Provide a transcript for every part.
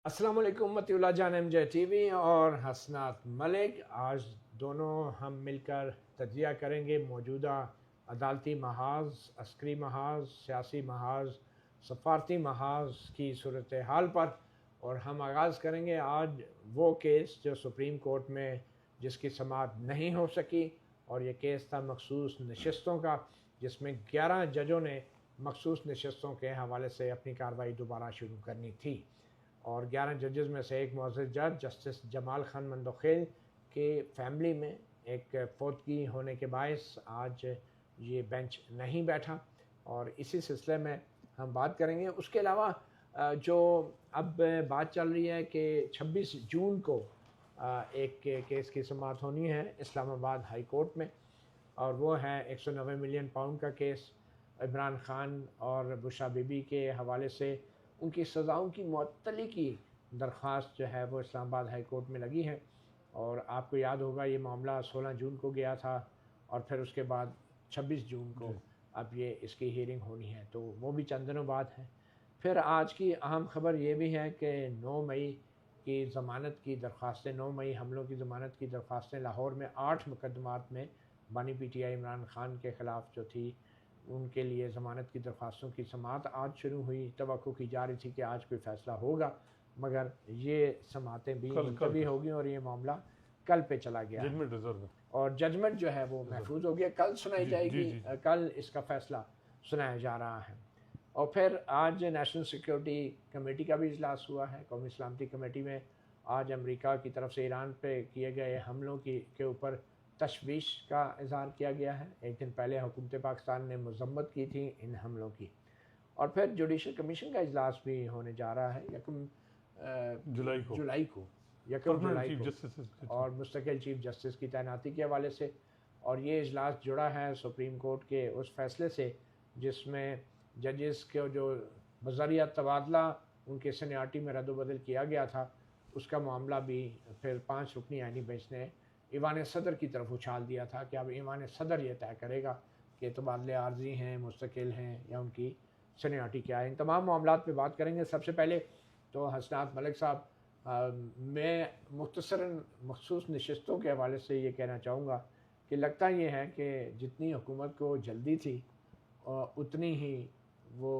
अस्सलाम वालेकुम मतीउल्लाह जान एमजे टीवी और हसनात मलिक। आज दोनों हम मिलकर तजिया करेंगे मौजूदा अदालती महाज, अस्करी महाज, सियासी महाज, सफारती महाज की सूरत हाल पर। और हम आगाज़ करेंगे आज वो केस जो सुप्रीम कोर्ट में जिसकी समाअत नहीं हो सकी, और ये केस था मखसूस नशस्तों का, जिसमें 11 जजों ने मखसूस नशस्तों के हवाले से अपनी कार्रवाई दोबारा शुरू करनी थी। और 11 जजेस में से एक मुअज़्ज़ज़ जज जस्टिस जमाल खान मंदोखेल के फैमिली में एक फौतगी होने के बायस आज ये बेंच नहीं बैठा, और इसी सिलसिले में हम बात करेंगे। उसके अलावा जो अब बात चल रही है कि 26 जून को एक केस की समाअत होनी है इस्लामाबाद हाई कोर्ट में, और वो है 190 मिलियन पाउंड का केस। इमरान खान और बुशरा बीबी के हवाले से उनकी सज़ाओं की मुअत्तली की दरख्वास्त जो है वो इस्लामाबाद हाई कोर्ट में लगी है। और आपको याद होगा ये मामला 16 जून को गया था, और फिर उसके बाद 26 जून को अब ये इसकी हियरिंग होनी है, तो वो भी चंद दिनों बाद है। फिर आज की अहम ख़बर ये भी है कि 9 मई की ज़मानत की दरख्वास्तें, 9 मई हमलों की ज़मानत की दरख्वास्तें लाहौर में 8 मुकदमात में बानी PTI इमरान खान के ख़िलाफ़ जो थी, उनके लिए ज़मानत की दरख्वास्तों की समाअत आज शुरू हुई। तवक्को की जा रही थी कि आज कोई फ़ैसला होगा, मगर ये समाअतें भी मुलतवी होगी और ये मामला कल पे चला गया है। और जजमेंट जो है वो महफूज हो गया, कल सुनाई जाएगी। कल इसका फ़ैसला सुनाया जा रहा है। और फिर आज नेशनल सिक्योरिटी कमेटी का भी इजलास हुआ है। कौमी सलामती कमेटी में आज अमेरिका की तरफ से ईरान पे किए गए हमलों के ऊपर तशवीश का इज़हार किया गया है। एक दिन पहले हुकूमत पाकिस्तान ने मज़म्मत की थी इन हमलों की। और फिर जुडिशल कमीशन का इजलास भी होने जा रहा है यकम जुलाई को और मुस्तकिल चीफ जस्टिस की तैनाती के हवाले से। और ये इजलास जुड़ा है सुप्रीम कोर्ट के उस फैसले से जिसमें जजेस के जो बज़रिया तबादला उनके सीनियरिटी में रद्द-ओ-बदल किया गया था, उसका मामला भी फिर 5 रुकनी आईनी बेंच ने ईवान सदर की तरफ उछाल दिया था कि अब ईवान सदर ये तय करेगा कि तबादले आर्जी हैं, मुस्तकिल हैं, या उनकी सीनियरिटी क्या है। इन तमाम मामलात पे बात करेंगे। सबसे पहले तो हसनात मलिक साहब, मैं मुख्तसरन मखसूस नशस्तों के हवाले से ये कहना चाहूँगा कि लगता ये है कि जितनी हुकूमत को जल्दी थी उतनी ही वो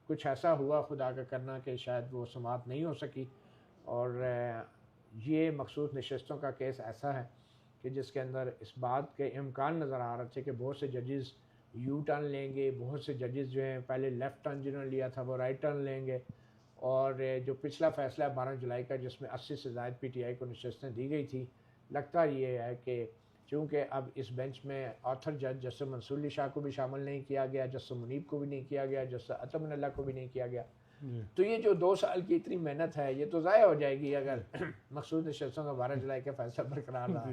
कुछ ऐसा हुआ खुदा का करना कि शायद वो समाअत नहीं हो सकी। और ये मखसूस नशस्तों का केस ऐसा है कि जिसके अंदर इस बात के इम्कान नज़र आ रहे थे कि बहुत से जजेस यू टर्न लेंगे, बहुत से जजेस जो हैं पहले लेफ़्ट टर्न जिन्होंने लिया था वो राइट टर्न लेंगे। और जो पिछला फ़ैसला है 12 जुलाई का, जिसमें 80 से ज़ायद PTI को नशस्तें दी गई थी, लगता ये है कि चूँकि अब इस बेंच में ऑथर जज जस्टिस मंसूर अली शाह को भी शामिल नहीं किया गया, जस्टिस मुनीब को भी नहीं किया गया, जस्टिस अतम अल्लाह को भी नहीं किया गया, तो ये जो 2 साल की इतनी मेहनत है ये तो ज़ाया हो जाएगी अगर मखसूस नशस्तों का 12 जुलाई का फैसला बरकरार रहा।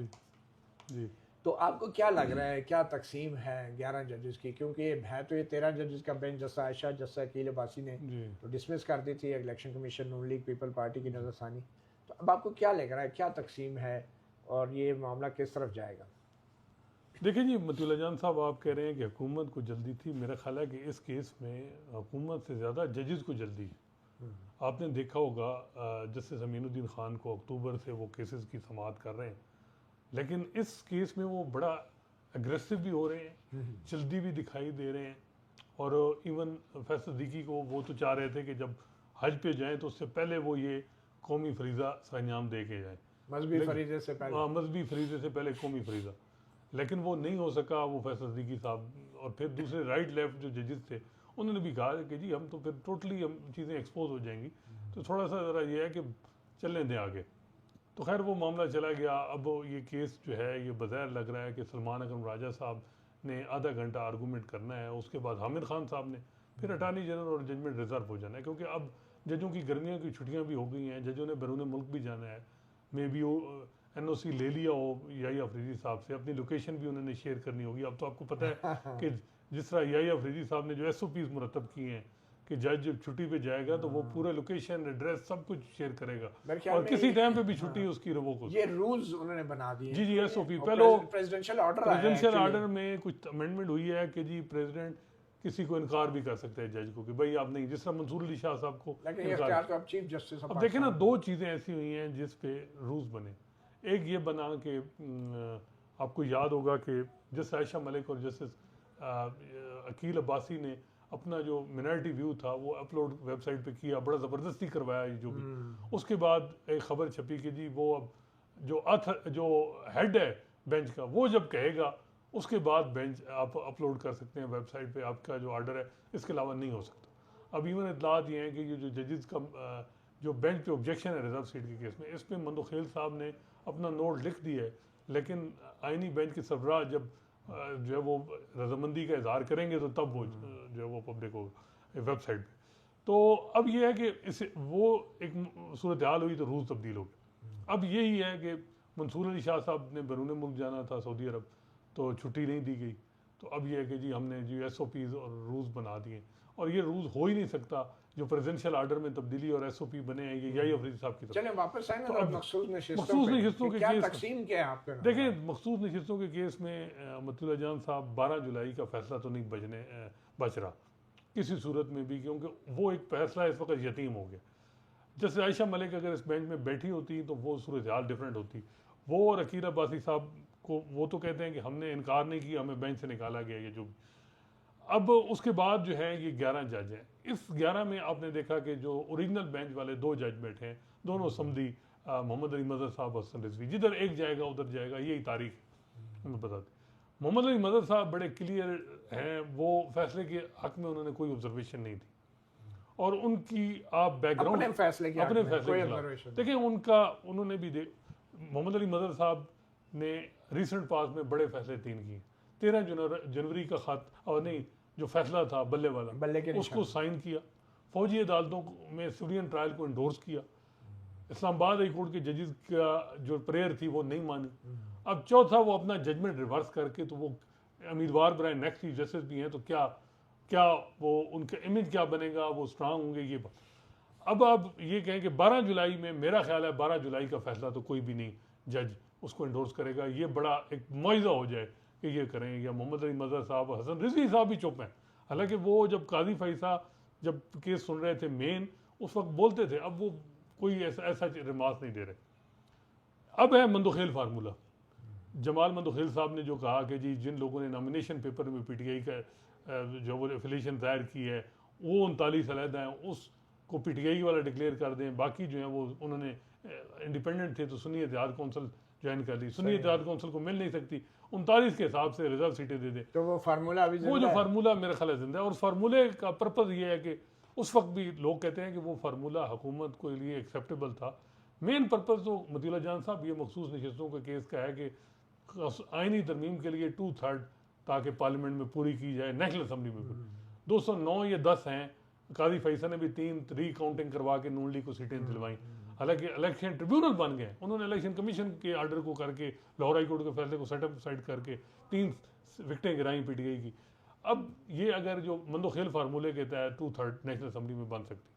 जी। तो आपको क्या लग रहा है, क्या तकसीम है 11 जजेस की? क्योंकि है तो ये 13 जजेस का bench, justice Ayesha, justice Aqeel Abbasi ने तो डिसमिस कर दी थी election commission Noon league people party की नज़रसानी। तो अब आपको क्या लग रहा है, क्या तकसीम है और ये मामला किस तरफ जाएगा? देखिए जी, मतीउल्लाह जान साहब, आप कह रहे हैं कि हुकूमत को जल्दी थी। मेरा ख्याल है कि इस केस में हुकूमत से ज़्यादा जजेस को जल्दी है। आपने देखा होगा जस्टिस अमीनुद्दीन ख़ान को अक्टूबर से वो केसेस की समाअत कर रहे हैं, लेकिन इस केस में वो बड़ा एग्रेसिव भी हो रहे हैं, जल्दी भी दिखाई दे रहे हैं। और इवन फैसल सिद्दीकी को वो तो चाह रहे थे कि जब हज पे जाएँ तो उससे पहले वो ये कौमी फरीज़ा अंजाम दे के जाएँ, मजहबी फरीज़े से पहले। मजहबी फरीज़े से पहले कौमी फरीज़ा, लेकिन वो नहीं हो सका, वो फैसल सिद्दीकी साहब। और फिर दूसरे राइट लेफ्ट जो जजेस थे उन्होंने भी कहा कि जी हम तो फिर टोटली हम चीज़ें एक्सपोज हो जाएंगी, तो थोड़ा सा ज़रा ये है कि चलने दें आगे। तो खैर वो मामला चला गया। अब ये केस जो है ये बज़ाहिर लग रहा है कि सलमान अकरम राजा साहब ने आधा घंटा आर्गूमेंट करना है, उसके बाद हामिद खान साहब ने, फिर अटार्नी जनरल और जजमेंट रिजर्व हो जाना है, क्योंकि अब जजों की गर्मियों की छुट्टियाँ भी हो गई हैं, जजों ने बैरून मुल्क भी जाना है। मे बी वो NOC ले लिया हो याहिया अफरीदी साहब से, अपनी लोकेशन भी उन्होंने शेयर करनी होगी। अब तो आपको पता है कि जिस तरह याहिया अफरीदी साहब ने जो SOPs मुरतब किए हैं कि जज जब छुट्टी पे जाएगा तो वो पूरा लोकेशन, एड्रेस सब कुछ शेयर करेगा, और किसी टाइम पे भी छुट्टी उसकी रिवोक हो। ये रूल्स उन्होंने बना दिए। जी जी, SOP पहले प्रेसिडेंशियल ऑर्डर में कुछ अमेंडमेंट हुई है कि जी प्रेसिडेंट किसी को इनकार भी कर सकते हैं जज को कि भाई आप नहीं, जिस तरह मंसूर अली शाह साहब को लेकिन ये इनकार। इख्तियार तो अब चीफ जस्टिस अब देखें ना, दो चीज़ें ऐसी हुई हैं जिस पे रूल्स बने। एक ये बना कि आपको याद होगा कि जस्टिस आयशा मलिक और जस्टिस अकील अब्बासी ने अपना जो मिनॉरिटी व्यू था वो अपलोड वेबसाइट पे किया, बड़ा ज़बरदस्ती करवाया ये जो भी। उसके बाद एक खबर छपी कि जी वो अब जो हेड है बेंच का, वो जब कहेगा उसके बाद बेंच आप अपलोड कर सकते हैं वेबसाइट पे, आपका जो ऑर्डर है इसके अलावा नहीं हो सकता। अब इवन इतलात ये हैं कि ये जो जजेस का जो बेंच पे ऑब्जेक्शन है रिजर्व सीट के केस में, इस पे मंदोखेल साहब ने अपना नोट लिख दिया है, लेकिन आइनी बेंच के सरबराह जब जो है वो रजामंदी का इजहार करेंगे तो तब वो जो है वो पब्लिक होगा वेबसाइट पे। तो अब ये है कि इसे वो एक सूरत हाल हुई तो रूल तब्दील हो गए। अब यही है कि मंसूर अली शाह साहब ने बैरून मुल्क जाना था सऊदी अरब, तो छुट्टी नहीं दी गई। तो अब ये है कि जी हमने जो SOPs और रूल्स बना दिए, और ये रूल्स हो ही नहीं सकता जो प्रेसिडेंशियल आर्डर में तब्दीली और SOP बने हैं, ये यही अफरीदी साहब की तरफ। चलें वापस आए ना, तो तो अब मखसूस मखसूस नशिस्तों के क्या केस तकसीम क्या है आपके? देखें, मखसूस नशिस्तों के केस में मतुल्ला जान साहब 12 जुलाई का फैसला तो नहीं बच रहा किसी सूरत में भी, क्योंकि वो एक फैसला इस वक्त यतीम हो गया। जैसे आयशा मलिक अगर इस बेंच में बैठी होती तो वो सूरत हाल डिफरेंट होती। वो और अकील अब्बासी साहब को वो तो कहते हैं कि हमने इनकार नहीं किया, हमें बेंच से निकाला गया, ये जो अब उसके बाद जो है ये 11 जज हैं। इस 11 में आपने देखा कि जो ओरिजिनल बेंच वाले 2 जज बैठे हैं, दोनों समदी मोहम्मद अली मदर साहब, हसन रिजवी, जिधर एक जाएगा उधर जाएगा, यही तारीख हमें बता दी। मोहम्मद अली मदर साहब बड़े क्लियर हैं, वो फैसले के हक में उन्होंने कोई ऑब्जर्वेशन नहीं थी, और उनकी आप बैकग्राउंड अपने फैसले देखिए उन्होंने भी मोहम्मद अली मदर साहब ने रिसेंट पास में बड़े फैसले 3 किए। 13 जनवरी का खत और नहीं जो फैसला था बल्ले वाला, उसको साइन किया। फौजी अदालतों में सिविलियन ट्रायल को इंडोर्स किया। इस्लामाबाद हाई कोर्ट के जजेस का जो प्रेयर थी वो नहीं मानी। अब चौथा, वो अपना जजमेंट रिवर्स करके तो वो उम्मीदवार बनाए नेक्स्ट चीफ जस्टिस भी हैं, तो क्या वो उनका इमेज क्या बनेगा, वो स्ट्रांग होंगे, ये बात। अब आप ये कहें कि 12 जुलाई में, मेरा ख्याल है 12 जुलाई का फैसला तो कोई भी नहीं जज उसको इंडोर्स करेगा। ये बड़ा एक मुआवजा हो जाए कि ये करें, या मोहम्मद अली मदर साहब, हसन रिजवी साहब भी चुप हैं। हालांकि वो जब काजी फैसा जब केस सुन रहे थे मेन, उस वक्त बोलते थे, अब वो कोई ऐसा रिमार्क नहीं दे रहे। अब है मंदोखेल फार्मूला। जमाल मंदोखेल साहब ने जो कहा कि जी जिन लोगों ने नॉमिनेशन पेपर में PTI का जो वो एफिलिएशन दायर की है वो 39 अलहदा हैं, उसको PTI वाला डिक्लेयर कर दें। बाकी जो है वो उन्होंने इंडिपेंडेंट थे तो सुन्नी इत्तेहाद कौंसिल ज्वाइन कर ली, सुन्नी इत्तेहाद कौंसिल को मिल नहीं सकती, 39 के हिसाब से रिजर्व सीटें दे दें। तो वो फार्मूला अभी वो जो फार्मूला मेरा ख्याल है जिंदा है, और फार्मूले का पर्पज़ ये है कि उस वक्त भी लोग कहते हैं कि वो फार्मूला हुकूमत के लिए एक्सेप्टेबल था। मेन पर्पज़ तो मतीउल्लाह जान साहब ये मखसूस नशिस्तों के केस का है कि आइनी तरमीम के लिए 2/3 ताकि पार्लियामेंट में पूरी की जाए, नेशनल असम्बली में 209 या 10 हैं। काजी फैसा ने भी 3 री-काउंटिंग करवा के नून लीग को सीटें दिलवाई। हालांकि इलेक्शन ट्रिब्यूनल बन गए, उन्होंने इलेक्शन कमीशन के आर्डर को करके लाहौर हाई कोर्ट के फैसले को सेटअप साइड करके 3 विकटें गिराई PTI की। अब ये अगर जो मंदोखेल फार्मूले के तहत 2/3 नेशनल असम्बली में बन सकती।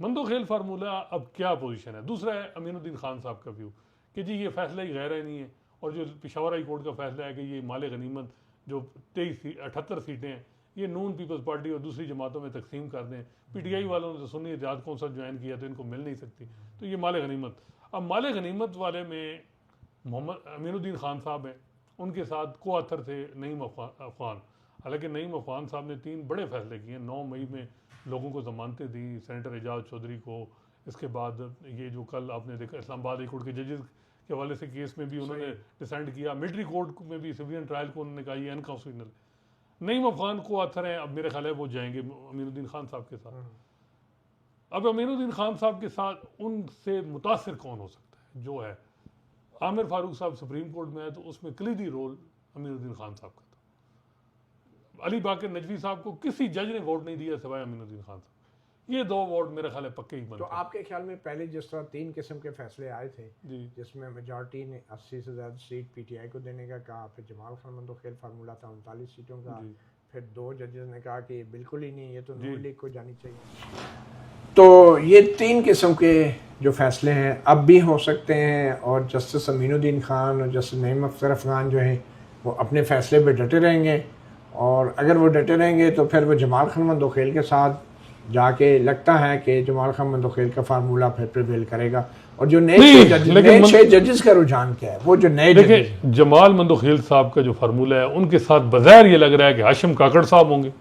मंदोखेल फार्मूला अब क्या पोजीशन है? दूसरा है अमीनुद्दीन खान साहब का व्यू कि जी ये फैसला ही गैर नहीं है, और जो पेशावर हाई कोर्ट का फैसला है कि ये माल गनीमत जो 78 सीटें हैं ये नून पीपल्स पार्टी और दूसरी जमातों में तकसीम कर दें। PTI वालों ने तो सुन्नी इत्तेहाद कौंसिल ज्वाइन किया तो इनको मिल नहीं सकती, तो ये माल गनीमत। अब माल गनीमत वाले में मोहम्मद अमीनुद्दीन खान साहब हैं, उनके साथ को ऑथर थे नईम अफगान। हालांकि नईम अफगान साहब ने 3 बड़े फैसले किए। 9 मई में लोगों को जमानतें दी सेनेटर एजाज चौधरी को। इसके बाद ये जो कल आपने देखा इस्लामाबाद हाई कोर्ट के जजेस के हवाले से केस में भी उन्होंने डिसेंट किया। मिलिट्री कोर्ट में भी सिविलियन ट्रायल को उन्होंने कहा ये अनकॉन्स्टिट्यूशनल। नईम अफगान को ऑथर हैं, अब मेरे ख्याल है वो जाएंगे अमीनुद्दीन खान साहब के साथ। अब अमीनुद्दीन खान साहब के साथ उनसे मुतासिर कौन हो सकता है? जो है आमिर फारूक साहब सुप्रीम कोर्ट में है तो उसमें कलीदी रोल अमीनुद्दीन खान साहब का था। अली बाकर नजवी साहब को किसी जज ने वोट नहीं दिया सिवाय अमीनुद्दीन खान साहब। ये 2 वोट मेरे ख्याल है पक्के ही बनते। तो आपके ख्याल में पहले जिस तरह 3 किस्म के फैसले आए थे जिसमें मेजॉरिटी ने 80 से ज़्यादा सीट PTI को देने का कहा, फिर जमाल खान मंदोखेल फार्मूला था 39 सीटों का, फिर 2 जजेस ने कहा कि बिल्कुल ही नहीं, ये तो नून लीग को जानी चाहिए। तो ये 3 किस्म के जो फैसले हैं अब भी हो सकते हैं, और जस्टिस अमीनुद्दीन खान और जस्टिस नईम अख्तर अफगान जो हैं वो अपने फैसले पे डटे रहेंगे और अगर वो डटे रहेंगे तो फिर वो जमाल खान मंदोखेल के साथ जाके लगता है कि जमाल खान मंदोखेल का फार्मूला फिर प्रिवेल करेगा। और जो नए छह जजेस का रुझान क्या है, वो जो नए देखिए जमाल मंदोखेल साहब का जो फार्मूला है उनके साथ बज़ाहिर ये लग रहा है कि हाशिम काकड़ साहब होंगे,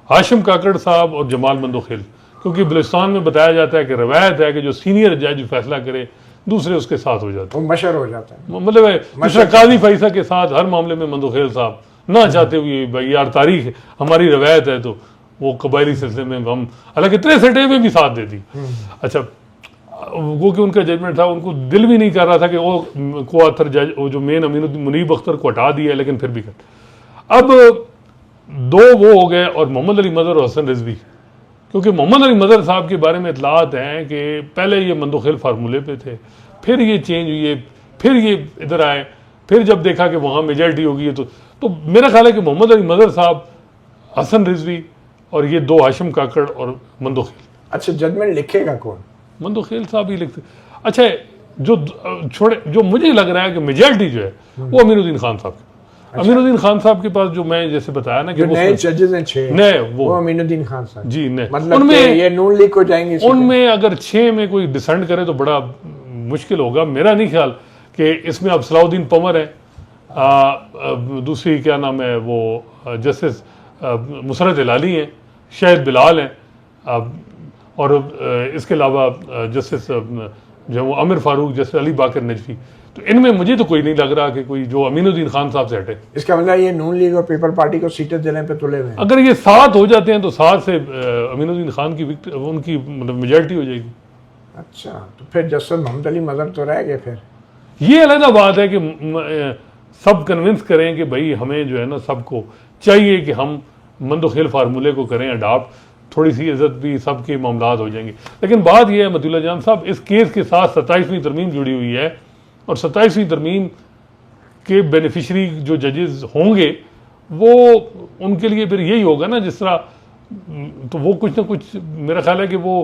हाशिम काकड़ साहब और जमाल मंदोखेल, क्योंकि बलूचिस्तान में बताया जाता है कि रवायत है कि जो सीनियर जज फैसला करे दूसरे उसके साथ हो जाते हैं, वो मशर हो जाता है। मतलब दूसरा काजी फैसला के साथ हर मामले में मंदोखेल साहब ना चाहते हुए भाई यार तारीख है हमारी रवायत है तो वो कबायली सिलसिले में हम हालांकि 63 में भी साथ देती। अच्छा वो कि उनका जजमेंट था, उनको दिल भी नहीं कर रहा था कि वो को आथर जज वो जो मेन अमीनुद्दीन मुनीब अख्तर को हटा दिया, लेकिन फिर भी कर अब दो वो हो गए और मोहम्मद अली मदर और हसन रिजवी, क्योंकि मोहम्मद अली मदर साहब के बारे में इतलात हैं कि पहले ये मंदोखेल फार्मूले पे थे, फिर ये चेंज हुए, फिर ये इधर आए, फिर जब देखा कि वहाँ मेजॉरिटी होगी है तो मेरा ख्याल है कि मोहम्मद अली मदर साहब, हसन रिजवी और ये दो हाशिम काकड़ और मंदोखेल। अच्छा जजमेंट लिखेगा कौन? मंदोखेल साहब ही लिखते। अच्छा जो मुझे लग रहा है कि मेजॉरिटी जो है वो अमीनुद्दीन खान साहब के, अमीनुद्दीन खान साहब के पास जो मैं जैसे बताया ना कि नए जजेस हैं 6 नए वो अमीनुद्दीन खान साहब जी नए, मतलब उनमें ये नून लीग को जाएंगे, उनमें अगर 6 में कोई डिसेंड करे तो बड़ा मुश्किल होगा। मेरा नहीं ख्याल कि इसमें अब सलाउद्दीन पंवर है, दूसरी क्या नाम है वो जस्टिस मुसरत इलाली हैं, शाहिद बिलाल हैं, और इसके अलावा जस्टिस जो वो आमिर फारूक, जस्टिस अली बाकर नजफी, तो इनमें मुझे तो कोई नहीं लग रहा कि कोई जो अमीनुद्दीन खान साहब से हटे। इसका मतलब ये नून लीग और पीपल पार्टी को सीटें देने पे तुले हुए हैं। अगर ये 7 हो जाते हैं तो 7 से अमीनुद्दीन खान की उनकी मतलब मेजॉरिटी हो जाएगी। अच्छा तो फिर जस्टिस मोहम्मद अली मदर तो रह गए, फिर ये अलग बात है कि सब कन्विंस करें कि भाई हमें जो है ना सबको चाहिए कि हम मंदोखेल फार्मूले को करें अडाप्ट, थोड़ी सी इज्जत भी सबके मामलात हो जाएंगे। लेकिन बात यह है मतीउल्लाह जान साहब, इस केस के साथ 27वीं तरमीम जुड़ी हुई है और 27वीं तरमीम के बेनिफिशरी जो जजेस होंगे वो उनके लिए फिर यही होगा ना जिस तरह, तो वो कुछ ना कुछ मेरा ख्याल है कि वो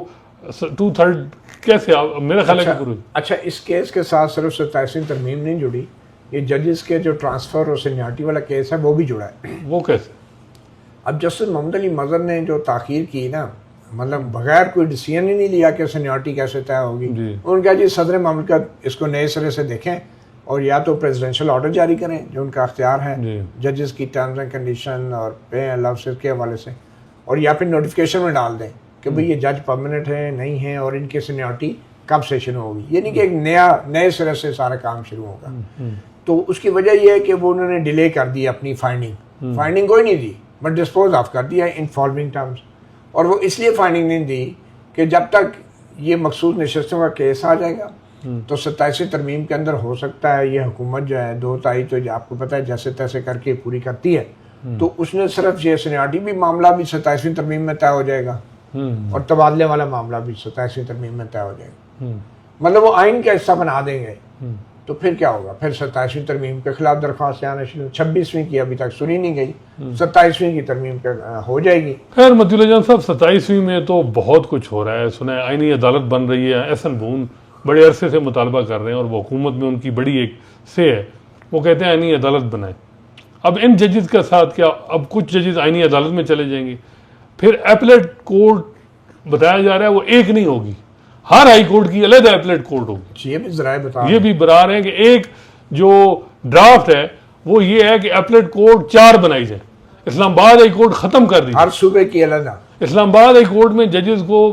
2/3 कैसे मेरा ख्याल है कि अच्छा इस केस के साथ सिर्फ 27वीं तरमीम नहीं जुड़ी, ये जजेस के जो ट्रांसफ़र और सीनियरिटी वाला केस है वो भी जुड़ा है। वो कैसे? अब जस्टिस मोहम्मद अली मदर ने जो ताख़ीर की ना, मतलब बगैर कोई डिसीजन ही नहीं लिया कि सीनियरिटी कैसे तय होगी, उनका जी सदर ममलकत इसको नए सिरे से देखें और या तो प्रेसिडेंशियल ऑर्डर जारी करें जो उनका अख्तियार है जजेस की टर्म्स एंड कंडीशन और पे अलाउंसेस के हवाले से, और या फिर नोटिफिकेशन में डाल दें कि भाई ये जज परमानेंट है नहीं है और इनकी सीनियरिटी कब से शुरू होगी, ये नहीं कि एक नए सिरे से सारा काम शुरू होगा। तो उसकी वजह यह है कि वो उन्होंने डिले कर दी अपनी फाइंडिंग कोई नहीं दी बट डिस्पोज ऑफ कर दिया इन फॉलोइंग टर्म्स। और वो इसलिए फाइंडिंग नहीं दी कि जब तक ये मखसूस नशस्तों का केस आ जाएगा तो 27वीं तरमीम के अंदर हो सकता है ये हुकूमत जो है 2 तारीख तो आपको पता है जैसे तैसे करके पूरी करती है, तो उसने सिर्फ ये सीनियरिटी भी मामला भी 27वीं तरमीम में तय हो जाएगा और तबादले वाला मामला भी 27वीं तरमीम में तय हो जाएगा, मतलब वो आइन का हिस्सा बना देंगे। तो फिर क्या होगा, फिर 27वीं तरमीम के खिलाफ दरख्वास्त आना शुरू, 26वीं की अभी तक सुनी नहीं गई, 27वीं की तरमीम हो जाएगी। खैर मतीउल्लाह जान साहब 27वीं में तो बहुत कुछ हो रहा है, सुना है आईनी अदालत बन रही है, एहसन बून बड़े अरसे से मुतालबा कर रहे हैं और वो हुकूमत में उनकी बड़ी एक से है, वो कहते हैं आईनी अदालत बनाए। अब इन जजेस का साथ क्या, अब कुछ जजेस आईनी अदालत में चले जाएंगे, फिर एपलेट कोर्ट बताया जा रहा है वो एक नहीं होगी, हर हाई कोर्ट की अलग एपलेट कोर्ट होगी। ये भी बता रहे हैं कि एक जो ड्राफ्ट है वो ये है कि एपलेट कोर्ट 4 बनाई जाए। इस्लामाबाद हाई कोर्ट खत्म कर दी, हर सूबे की अलग। इस्लामाबाद हाई कोर्ट में जजेस को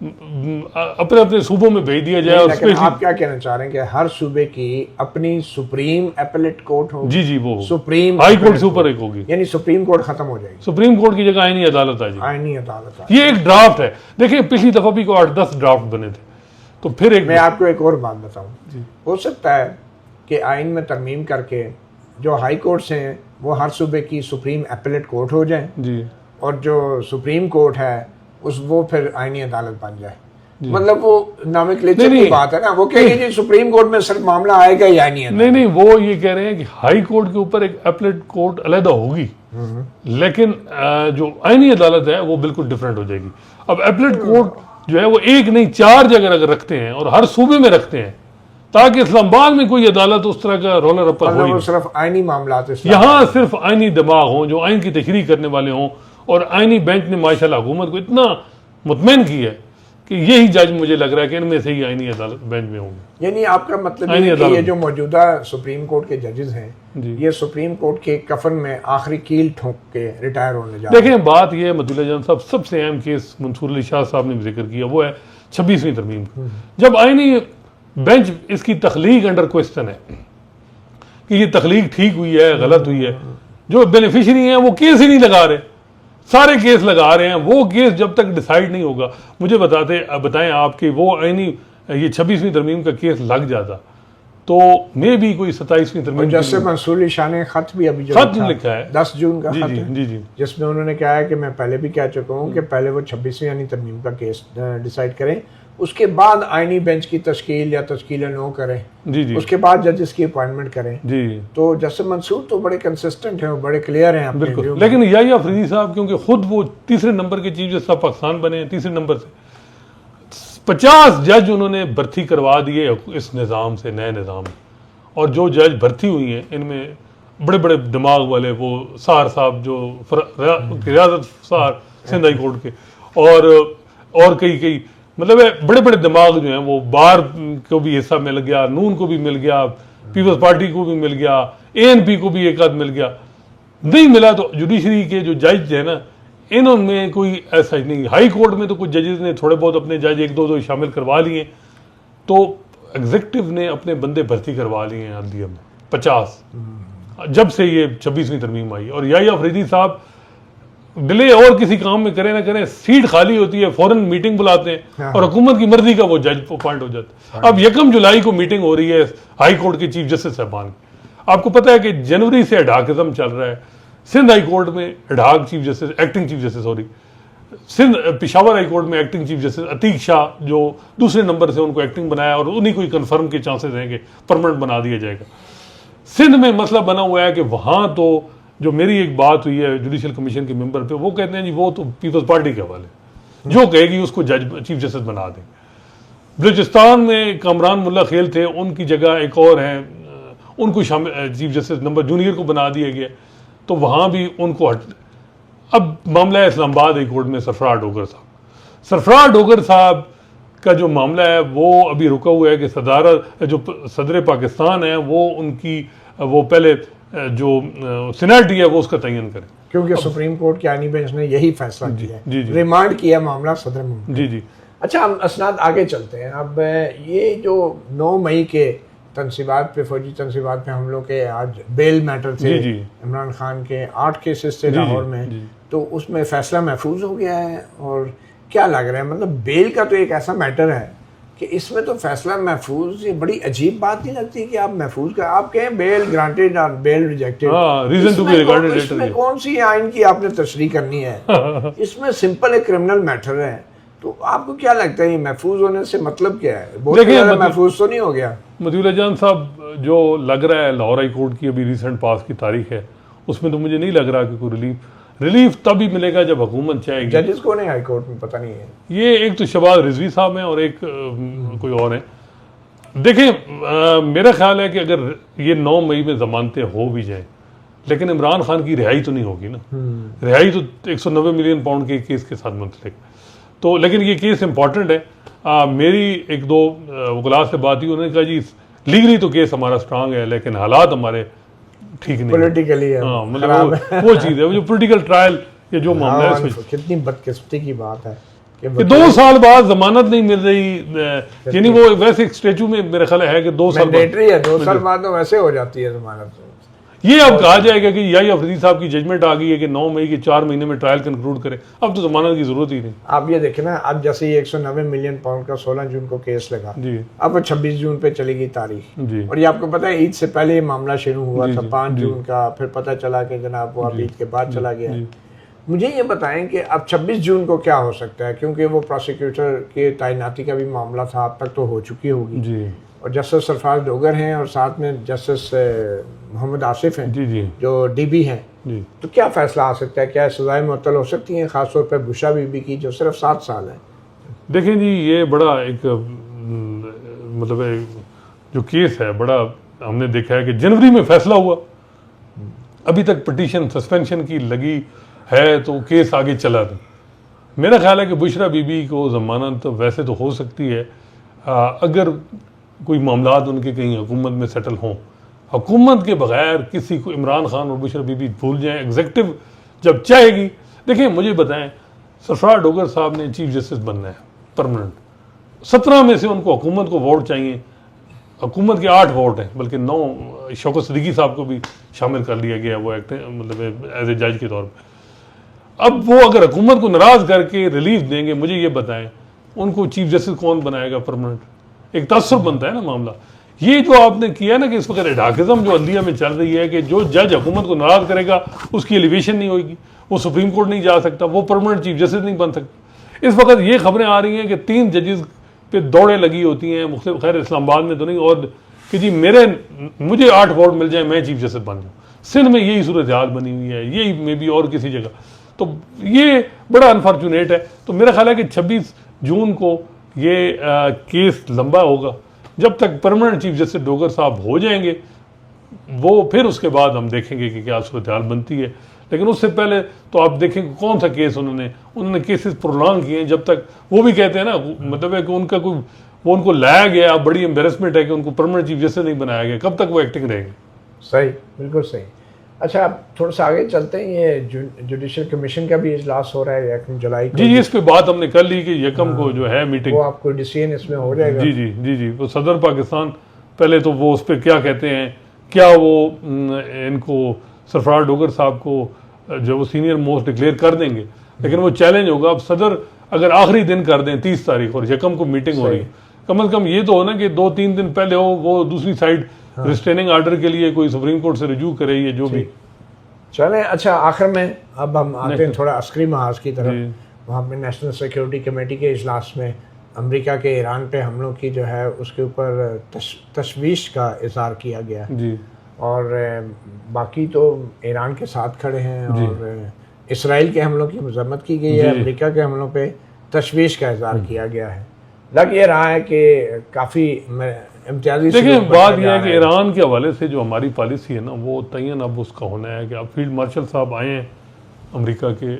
अपने अपने सूबों में भेज दिया जाए। और आप क्या कहना चाह रहे हैं कि हर सूबे की अपनी सुप्रीम एपलेट कोर्ट हो? जी वो सुप्रीम हाई कोर्ट से ऊपर एक होगी, यानी सुप्रीम कोर्ट खत्म हो जाएगी, सुप्रीम कोर्ट की जगह आईनी अदालत आ जाएगी। आईनी अदालत ये एक ड्राफ्ट है। देखिए पिछली दफा भी 8-10 ड्राफ्ट बने थे, तो फिर एक मैं आपको एक और बात बताऊं, हो सकता है कि आइन में तरमीम करके जो हाई कोर्ट्स हैं वो हर सूबे की सुप्रीम एपलेट कोर्ट हो जाए जी, और जो सुप्रीम कोर्ट है वो फिर आईनी अदालत बन जाए। मतलब वो नॉमेनक्लेचर की बात है ना, वो कहेंगे जी सुप्रीम कोर्ट में सिर्फ मामला आएगा या नहीं, वो ये कह रहे हैं कि हाई कोर्ट के ऊपर एक एपलेट कोर्ट अलग होगी, लेकिन जो आईनी अदालत है वो बिल्कुल डिफरेंट हो जाएगी। अब एपलेट कोर्ट जो है वो एक नहीं 4 जगह अगर रखते हैं और हर सूबे में रखते हैं ताकि इस्लामाबाद में कोई अदालत उस तरह का रोलर रप्पा हो ही मतलब वो नहीं। सिर्फ आईनी मामला यहाँ सिर्फ आईनी दिमाग हों जो आइन की तशरीह करने वाले हों, और आईनी बेंच ने माशाल्लाह हुकूमत को इतना मुतमईन किया है कि यही जज मुझे लग रहा है कि इनमें से ही आईनी अदालत बेंच में होंगे। यानी आपका मतलब ये है कि ये जो मौजूदा सुप्रीम कोर्ट के जजेस हैं ये सुप्रीम कोर्ट के कफन में आखिरी कील ठोक के रिटायर होने जा रहे हैं। देखें बात यह है मतीउल्लाह जान साहब, सबसे अहम केस मंसूर अली शाह साहब ने जिक्र किया वो है 26वीं तरमीम। जब आईनी बेंच इसकी तख्लीक अंडर क्वेश्चन है कि ये तख्लीक ठीक हुई है गलत हुई है, जो बेनिफिशरी हैं वो केस ही नहीं लगा रहे, सारे केस लगा रहे हैं। वो केस जब तक डिसाइड नहीं होगा, मुझे बताएं आप कि वो आईनी ये 26वीं तरमीम का केस लग जाता तो मे भी कोई 27वीं तरमीम। जैसे मंसूर अली शाह ने खत भी अभी जो खत लिखा है 10 जून का जी खत जी है, जी जी जिसमें उन्होंने कहा है कि मैं पहले भी कह चुका हूँ कि पहले वो 26वीं यानी तरमीम का केस डिसाइड करें, उसके बाद आईनी बेंच की तश्कील या तश्कील नो करें, जी जी, उसके बाद जजेस की अपॉइंटमेंट करें जी। तो जैसे मंसूर तो बड़े कंसिस्टेंट हैं, बड़े क्लियर हैं अपने बिल्कुल, view में। लेकिन याहिया अफरीदी साहब क्योंकि खुद वो तीसरे नंबर के चीफ जस्टिस ऑफ पाकिस्तान बने हैं, तीसरे नंबर से 50 जज उन्होंने भर्ती करवा दिए इस निज़ाम से, नए निज़ाम में। और जो जज भर्ती हुई हैं इनमें बड़े बड़े दिमाग वाले, वो सार साहब जो रियाजत सार सिंध हाई कोर्ट के, और कई मतलब बड़े बड़े दिमाग जो हैं वो बार को भी हिस्सा मिल गया, नून को भी मिल गया, पीपल्स पार्टी को भी मिल गया, ANP को भी एक आध मिल गया। नहीं मिला तो जुडिशरी के जो जज है ना इनमें कोई ऐसा ही नहीं। हाई कोर्ट में तो कुछ जजेस ने थोड़े बहुत अपने जज एक दो शामिल करवा लिए, तो एग्जीक्यूटिव ने अपने बंदे भर्ती करवा लिए हैं अदलिया में 50 जब से ये 26वीं तरमीम आई। और याहिया अफरीदी साहब डिले और किसी काम में करें ना करें, सीट खाली होती है फौरन मीटिंग बुलाते हैं और हुकूमत की मर्जी का वो जज अपॉइंट हो जाता है। अब 1 जुलाई को मीटिंग हो रही है हाई कोर्ट के चीफ जस्टिस साहबान की। आपको पता है कि जनवरी से एडाकिज्म चल रहा है सिंध हाई कोर्ट में, ad hoc chief justice, acting chief justice sorry, Peshawar high court में acting chief justice Atiq Shah जो दूसरे नंबर से उनको एक्टिंग बनाया और उन्हीं को कंफर्म के चांसेस हैं कि परमानेंट बना दिया जाएगा। सिंध में मसला बना हुआ है कि वहां तो जो मेरी एक बात हुई है जुडिशल कमीशन के मेंबर पे, वो कहते हैं जी वो तो पीपल्स पार्टी के हवाले, जो कहेगी उसको जज चीफ जस्टिस बना दें। बलूचिस्तान में कामरान मुल्ला खेल थे, उनकी जगह एक और हैं, उनको शामिल चीफ जस्टिस नंबर जूनियर को बना दिया गया, तो वहाँ भी उनको अब मामला है इस्लामाबाद हाई कोर्ट में सरफराज डोगर साहब। सरफराज डोगर साहब का जो मामला है वो अभी रुका हुआ है कि जो सदर पाकिस्तान है वो उनकी वो पहले जो सीनियरिटी है वो उसका तयन करें, क्योंकि सुप्रीम कोर्ट के आईनी बेंच ने यही फैसला किया है, जी, जी। रिमांड किया मामला सदर में। जी जी। अच्छा, हम असनाद आगे चलते हैं। अब ये जो 9 मई के तनसीबात पे, फौजी तनसीबात पे हमलों के आज बेल मैटर थे, जी, जी। इमरान खान के 8 केसेस थे लाहौर में, तो उसमें फैसला महफूज हो गया है। और क्या लग रहा है, मतलब बेल का तो एक ऐसा मैटर है कि इसमें तो फैसला महफूज, ये बड़ी अजीब बात नहीं लगती कि आप महफूज का आप कहें बेल ग्रांटेड और bail rejected, reason to be regarded later. इसमें कौन सी आइन की आपने तशरीह करनी है? इसमें सिंपल एक क्रिमिनल मैटर है, तो आपको क्या लगता है ये महफूज होने से मतलब क्या है? बहुत ज़्यादा महफूज तो नहीं हो गया? मतीउल्लाह जान साहब, जो लग रहा है लाहौर हाई कोर्ट की अभी रिसेंट पास की तारीख है, उसमें तो मुझे नहीं लग रहा कि कोई रिलीफ तभी मिलेगा जब हुकूमत चाहेगी। जजेस कौन है हाई कोर्ट में पता नहीं है? ये एक तो शहबाज रिजवी साहब हैं और एक कोई और हैं। देखें मेरा ख्याल है कि अगर ये 9 मई में जमानतें हो भी जाएं, लेकिन इमरान खान की रिहाई तो नहीं होगी ना। रिहाई तो 190 मिलियन पाउंड के केस के साथ मुतल्लिक, तो लेकिन ये केस इंपॉर्टेंट है। मेरी एक दो वकला से बात हुई, उन्होंने कहा जी लीगली तो केस हमारा स्ट्रांग है लेकिन हालात हमारे ठीक नहीं, पॉलिटिकली है। हाँ, मतलब वो चीज़ है, जो पॉलिटिकल ट्रायल ये जो मामला है इसमें कितनी बदकिस्मती की बात है कि 2 साल बाद जमानत नहीं मिल रही। यानी वो वैसे एक स्टेचू में मेरा ख्याल है कि 2 साल मैंडेटरी है, 2 साल बाद तो वैसे हो जाती है जमानत। ये अब कहा जाएगा कि याहिया अफरीदी साहब की जजमेंट आ गई है कि 9 मई के 4 महीने में ट्रायल कंक्लूड करें, अब तो जमानत की जरूरत ही नहीं। आप ये देखें ना, अब जैसे ये 190 मिलियन पाउंड का 16 जून को केस लगा जी, अब 26 जून पे चलेगी तारीख जी। और ये आपको पता है ईद से पहले ये मामला शुरू हुआ था 5 जून का, फिर पता चला कि जनाब वो अब ईद के बाद चला गया। मुझे ये बताएं कि अब 26 जून को क्या हो सकता है, क्योंकि वो प्रोसिक्यूटर के तैनाती का भी मामला था, अब तक तो हो चुकी होगी जी, और जस्टिस सरफराज डोगर हैं और साथ में जस्टिस मोहम्मद आसिफ हैं जी, जी, जो DB हैं, जी। तो क्या फैसला आ सकता है? क्या सजाएं मुअत्तल हो सकती हैं, खासतौर पर बुशरा बीबी की जो सिर्फ 7 साल है? देखें जी, ये बड़ा एक मतलब जो केस है बड़ा हमने देखा है कि जनवरी में फैसला हुआ, अभी तक पिटीशन सस्पेंशन की लगी है, तो केस आगे चला नहीं। मेरा ख्याल है कि बुशरा बीबी को जमानत वैसे तो हो सकती है अगर कोई मामलात उनके कहीं हुकूमत में सेटल हों। हुकूमत के बगैर किसी को इमरान खान और बुशरा बीबी भूल जाएं, एग्जीक्यूटिव जब चाहेगी। देखिए मुझे बताएं, सरफराज डोगर साहब ने चीफ जस्टिस बनना है परमानेंट, 17 में से उनको हुकूमत को वोट चाहिए, हुकूमत के 8 वोट हैं, बल्कि 9 शौकत सिद्दीकी साहब को भी शामिल कर लिया गया है वो एक्ट मतलब एज ए जज के तौर पर। अब वो अगर हुकूमत को नाराज करके रिलीफ देंगे, मुझे ये बताएं उनको चीफ जस्टिस कौन बनाएगा परमानेंट? एक तअस्सुब बनता है ना मामला। ये जो आपने किया ना कि इस वक्त एडाकिज्म जो इंडिया में चल रही है कि जो जज हुकूमत को नाराज करेगा उसकी एलिवेशन नहीं होगी, वो सुप्रीम कोर्ट नहीं जा सकता, वो परमानेंट चीफ जस्टिस नहीं बन सकता। इस वक्त ये खबरें आ रही हैं कि 3 जजेस पे दौड़े लगी होती हैं मुख्तलिफ, खैर इस्लामाबाद में तो नहीं, और कि जी मुझे 8 वोट मिल जाए, मैं चीफ जस्टिस बन जाऊँ। सिंध में यही सूरत हाल बनी हुई है, यही मे बी और किसी जगह। तो ये बड़ा अनफॉर्चुनेट है। तो मेरा ख्याल है कि 26 जून को ये केस लंबा होगा। जब तक परमानेंट चीफ जस्टिस डोगर साहब हो जाएंगे वो, फिर उसके बाद हम देखेंगे कि क्या सूरत हाल बनती है। लेकिन उससे पहले तो आप देखेंगे कौन सा केस उन्होंने केसेस प्रोलॉन्ग किए हैं। जब तक वो भी कहते हैं ना, मतलब है कि उनका कोई वो उनको लाया गया, बड़ी एम्बेरसमेंट है कि उनको परमानेंट चीफ जस्टिस नहीं बनाया गया, कब तक वो एक्टिंग रहेंगे? सही, बिल्कुल सही। अच्छा, आप थोड़ा सा आगे चलते हैं। ये जुडिशल कमीशन का भी इजलास हो रहा है 1 जुलाई को। जी, इस पे बात हमने कर ली कि यकम को जो है मीटिंग, वो आपको डिसीजन इसमें हो जाएगा। जी जी जी जी। वो सदर पाकिस्तान पहले तो वो उस पर क्या कहते हैं, क्या वो इनको सरफराज डोगर साहब को जो वो सीनियर मोस्ट डिक्लेयर कर देंगे, लेकिन वो चैलेंज होगा। अब सदर अगर आखिरी दिन कर दें 30 तारीख और यकम को मीटिंग हो रही है, कम से कम ये तो हो ना कि 2-3 दिन पहले हो वो दूसरी साइड रिस्ट्रेनिंग ऑर्डर के लिए कोई सुप्रीम कोर्ट से रिज्यू करे, ये जो भी चलें। अच्छा, आखिर में अब हम आते हैं थोड़ा अस्करी महाज की तरफ। वहाँ पे नेशनल सिक्योरिटी कमेटी के इजलास में अमेरिका के ईरान पे हमलों की जो है उसके ऊपर तशवीश का इजहार किया गया जी। और बाकी तो ईरान के साथ खड़े हैं और इसराइल के हमलों की मजम्मत की गई है, अमेरिका के हमलों पे तशवीश का इजहार किया गया है। लग ये रहा है कि काफ़ी इम्तियाजी। देखिए, बात यह है कि ईरान के हवाले से जो हमारी पॉलिसी है ना, वो तयन अब उसका होना है कि अब फील्ड मार्शल साहब आए हैं अमेरिका के,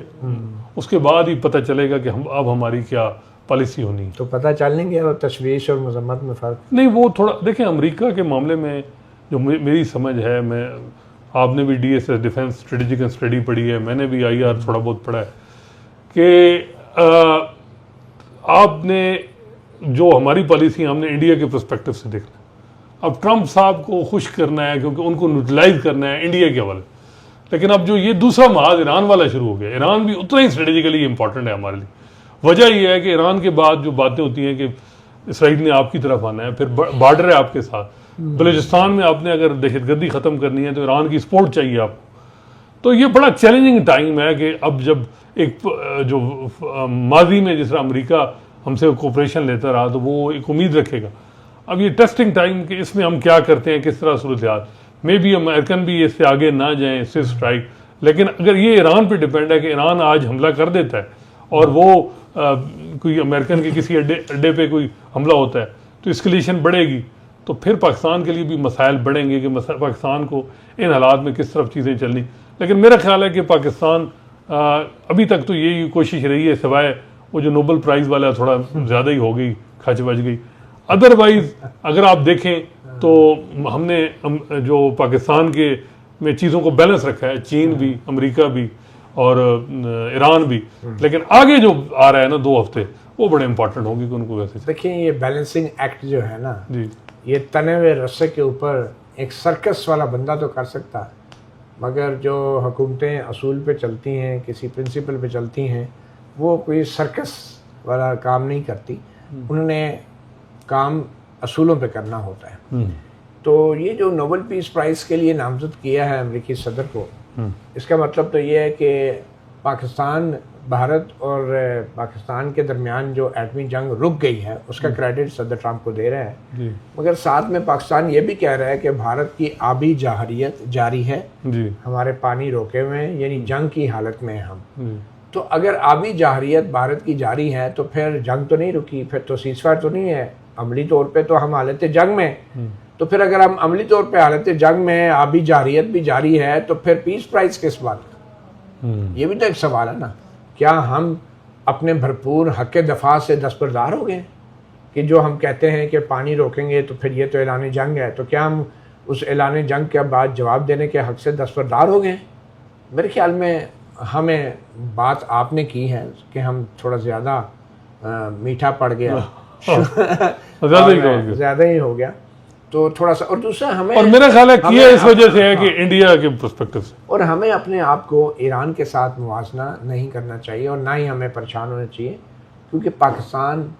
उसके बाद ही पता चलेगा कि हम अब हमारी क्या पॉलिसी होनी है। तो पता चलने गया तशवीश और मजम्मत में फ़र्क नहीं, वो थोड़ा देखें अमेरिका के मामले में जो मेरी समझ है, आपने भी DSS defence strategic and study पढ़ी है, मैंने भी IR थोड़ा बहुत पढ़ा है कि आपने जो हमारी पॉलिसी हमने इंडिया के पर्सपेक्टिव से देखना। अब ट्रंप साहब को खुश करना है क्योंकि उनको न्यूट्रलाइज करना है इंडिया के हवाले, लेकिन अब जो ये दूसरा महाज ईरान वाला शुरू हो गया, ईरान भी उतना ही स्ट्रेटेजिकली इंपॉर्टेंट है हमारे लिए। वजह यह है कि ईरान के बाद जो बातें होती हैं कि इसराइल ने आपकी तरफ आना है, फिर बॉर्डर है आपके साथ, बलूचिस्तान में आपने अगर दहशतगर्दी ख़त्म करनी है तो ईरान की सपोर्ट चाहिए आपको। तो ये बड़ा चैलेंजिंग टाइम है कि अब जब एक जो माजी में जिस तरह अमेरिका हमसे कोऑपरेशन लेता रहा तो वो एक उम्मीद रखेगा। अब ये टेस्टिंग टाइम कि इसमें हम क्या करते हैं, किस तरह सूरत हाल, मे बी अमेरिकन भी इससे आगे ना जाएं सिर्फ स्ट्राइक। लेकिन अगर ये ईरान पे डिपेंड है कि ईरान आज हमला कर देता है और वो कोई अमेरिकन के किसी अड्डे पे कोई हमला होता है तो एस्केलेशन बढ़ेगी, तो फिर पाकिस्तान के लिए भी मसाइल बढ़ेंगे कि पाकिस्तान को इन हालात में किस तरफ चीज़ें चलनी। लेकिन मेरा ख्याल है कि पाकिस्तान अभी तक तो यही कोशिश रही है, सिवाय वो जो नोबल प्राइज़ वाला थोड़ा ज़्यादा ही हो गई, खच बच गई। अदरवाइज अगर आप देखें तो हमने जो पाकिस्तान के में चीज़ों को बैलेंस रखा है, चीन भी, अमेरिका भी और ईरान भी। लेकिन आगे जो आ रहा है ना 2 हफ्ते, वो बड़े इंपॉर्टेंट होंगे कि उनको वैसे देखिए। ये बैलेंसिंग एक्ट जो है ना जी, ये तने हुए रस्से के ऊपर एक सर्कस वाला बंदा तो कर सकता है, मगर जो हुकूमतें असूल पे चलती हैं, किसी प्रिंसिपल पे चलती हैं, वो कोई सर्कस वाला काम नहीं करती। उन्होंने काम असूलों पे करना होता है। तो ये जो नोबेल पीस प्राइज़ के लिए नामजद किया है अमेरिकी सदर को, इसका मतलब तो ये है कि पाकिस्तान, भारत और पाकिस्तान के दरमियान जो एटमी जंग रुक गई है उसका क्रेडिट सदर ट्रंप को दे रहा है। मगर साथ में पाकिस्तान ये भी कह रहा है कि भारत की आबी जाहरियत जारी है जी। हमारे पानी रोके हुए हैं, यानी जंग की हालत में हैं हम। तो अगर आबी जाहरियत भारत की जारी है तो फिर जंग तो नहीं रुकी, फिर तो सीज़फायर तो नहीं है, अमली तौर पे तो हम हालत जंग में। तो फिर अगर हम अमली तौर पे हालत जंग में अभी जारियत भी जारी है तो फिर पीस प्राइस किस बात का? ये भी तो एक सवाल है ना। क्या हम अपने भरपूर हक दफा से दस्तबरदार हो गए कि जो हम कहते हैं कि पानी रोकेंगे तो फिर ये तो ऐलान जंग है, तो क्या हम उस ऐलान जंग के बाद जवाब देने के हक से दस्तबरदार हो गए? मेरे ख्याल में हमें बात आपने की है कि हम थोड़ा ज़्यादा मीठा पड़ गया, ज़्यादा ही हो गया, तो थोड़ा सा। और दूसरा हमें, और मेरा ख्याल है कि ये इस वजह से है कि इंडिया के पर्सपेक्टिव से, और हमें अपने आप को ईरान के साथ मुवाजना नहीं करना चाहिए और ना ही हमें परेशान होना चाहिए, क्योंकि पाकिस्तान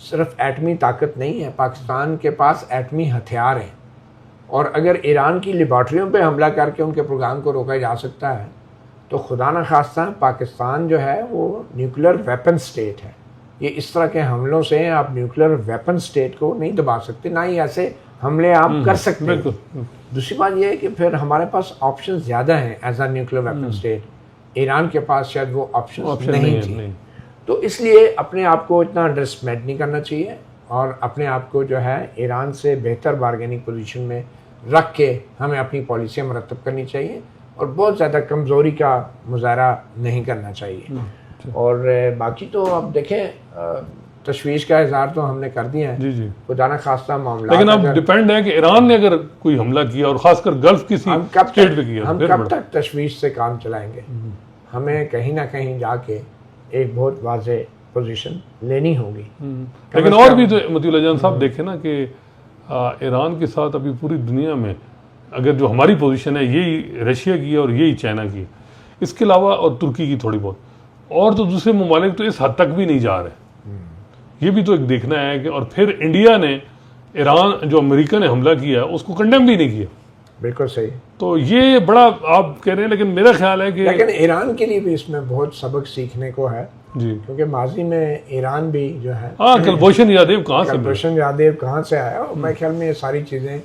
सिर्फ एटमी ताकत नहीं है, पाकिस्तान के पास एटमी हथियार हैं। और अगर ईरान की लेबॉर्ट्रियों पे हमला करके उनके प्रोग्राम को रोका जा सकता है तो खुदा न खास्ता पाकिस्तान जो है वो न्यूक्लियर वेपन स्टेट है। ये इस तरह के हमलों से आप न्यूक्लियर वेपन स्टेट को नहीं दबा सकते, ना ही ऐसे हमले आप कर सकते हैं। दूसरी बात यह है कि फिर हमारे पास ऑप्शन ज़्यादा हैं as a nuclear weapon state. Iran के पास शायद वो ऑप्शन नहीं थी। तो इसलिए अपने आप को इतना अंडरएस्टिमेट नहीं करना चाहिए और अपने आप को जो है ईरान से बेहतर बारगेनिंग पोजीशन में रख के हमें अपनी पॉलिसियाँ मरतब करनी चाहिए और बहुत ज़्यादा कमज़ोरी का मुजाहरा नहीं करना चाहिए। और बाकी तो अब देखें, तशवीश का इजहार तो हमने कर दिया है, जी खुदा न खास्ता मामला। लेकिन अब डिपेंड है कि ईरान ने अगर कोई हमला किया और खासकर गल्फ किसी स्टेट पे किया, हम कब तक तशवीश से काम चलाएंगे? हमें कहीं ना कहीं जाके एक बहुत वाज़ेह पोजीशन लेनी होगी। लेकिन और भी तो मतीउल्लाह जान साहब देखें ना कि ईरान के साथ अभी पूरी दुनिया में अगर जो हमारी पोजीशन है यही रशिया की है और यही चाइना की है, इसके अलावा और तुर्की की थोड़ी बहुत, और तो दूसरे ममालिक तो इस हद तक भी नहीं जा रहे। ये भी तो एक देखना है कि, और फिर इंडिया ने ईरान जो अमेरिका ने हमला किया उसको कंडेम भी नहीं किया। बिल्कुल सही। तो ये बड़ा आप कह रहे हैं, लेकिन मेरा ख्याल है कि लेकिन ईरान के लिए भी इसमें बहुत सबक सीखने को है जी, क्योंकि माजी में ईरान भी जो है, कुलभूषण यादव कहाँ से आया, और मेरे ख्याल में ये सारी चीजें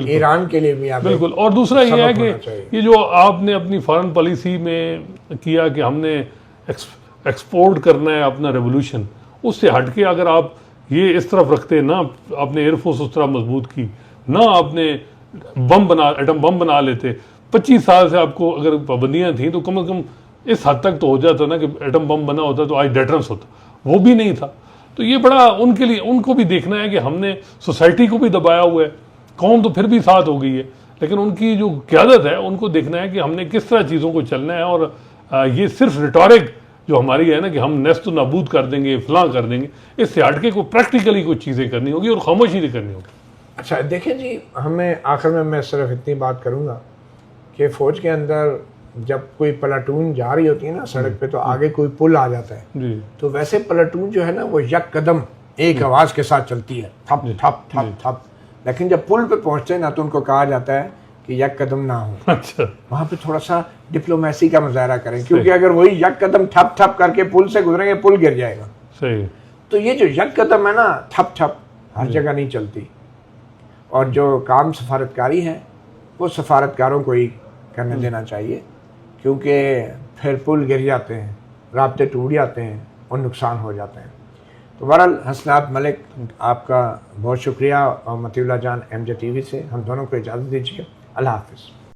ईरान के लिए भी बिल्कुल। और दूसरा ये है कि ये जो आपने अपनी फॉरेन पॉलिसी में किया कि हमने एक्सपोर्ट करना है अपना रेवोल्यूशन, उससे हटके अगर आप ये इस तरफ रखते ना, आपने एयरफोर्स उस तरह मजबूत की ना, आपने एटम बम बना लेते, 25 साल से आपको अगर पाबंदियां थी तो कम से कम इस हद तक तो हो जाता ना कि एटम बम बना होता तो आज डेटरेंस होता, वो भी नहीं था। तो ये बड़ा उनके लिए, उनको भी देखना है कि हमने सोसाइटी को भी दबाया हुआ है, कौम तो फिर भी साथ हो गई है, लेकिन उनकी जो क़यादत है उनको देखना है कि हमने किस तरह चीज़ों को चलना है। और ये सिर्फ रिटोरिक जो हमारी है ना कि हम नेस्त नाबूद कर देंगे, फलां कर देंगे, इससे हटके को प्रैक्टिकली कुछ चीज़ें करनी होगी और खामोशी नहीं करनी होगी। अच्छा देखें जी, हमें आखिर में मैं सिर्फ इतनी बात करूँगा कि फ़ौज के अंदर जब कोई प्लाटून जा रही होती है ना सड़क पे, तो आगे कोई पुल आ जाता है जी, तो वैसे प्लाटून जो है ना वो यक कदम एक आवाज़ के साथ चलती है, थप थप थप थप। लेकिन जब पुल पे पहुँचते हैं ना तो उनको कहा जाता है कि यक कदम ना हो। अच्छा, वहाँ पे थोड़ा सा डिप्लोमेसी का मुजाहरा करें, क्योंकि अगर वही यक कदम ठप ठप करके पुल से गुजरेंगे पुल गिर जाएगा। सही। तो ये जो यक कदम है ना, ठप ठप हर जगह नहीं चलती, और जो काम सफारतकारी है वो सफारतकारों को ही करने देना चाहिए, क्योंकि फिर पुल गिर जाते हैं, राब्ते टूट जाते हैं और नुकसान हो जाते हैं। तो बहरहाल हसनात मलिक, आपका बहुत शुक्रिया, और मतीउल्लाह जान MJ TV से हम दोनों को इजाज़त दीजिए। अल्लाह हाफ़िज़।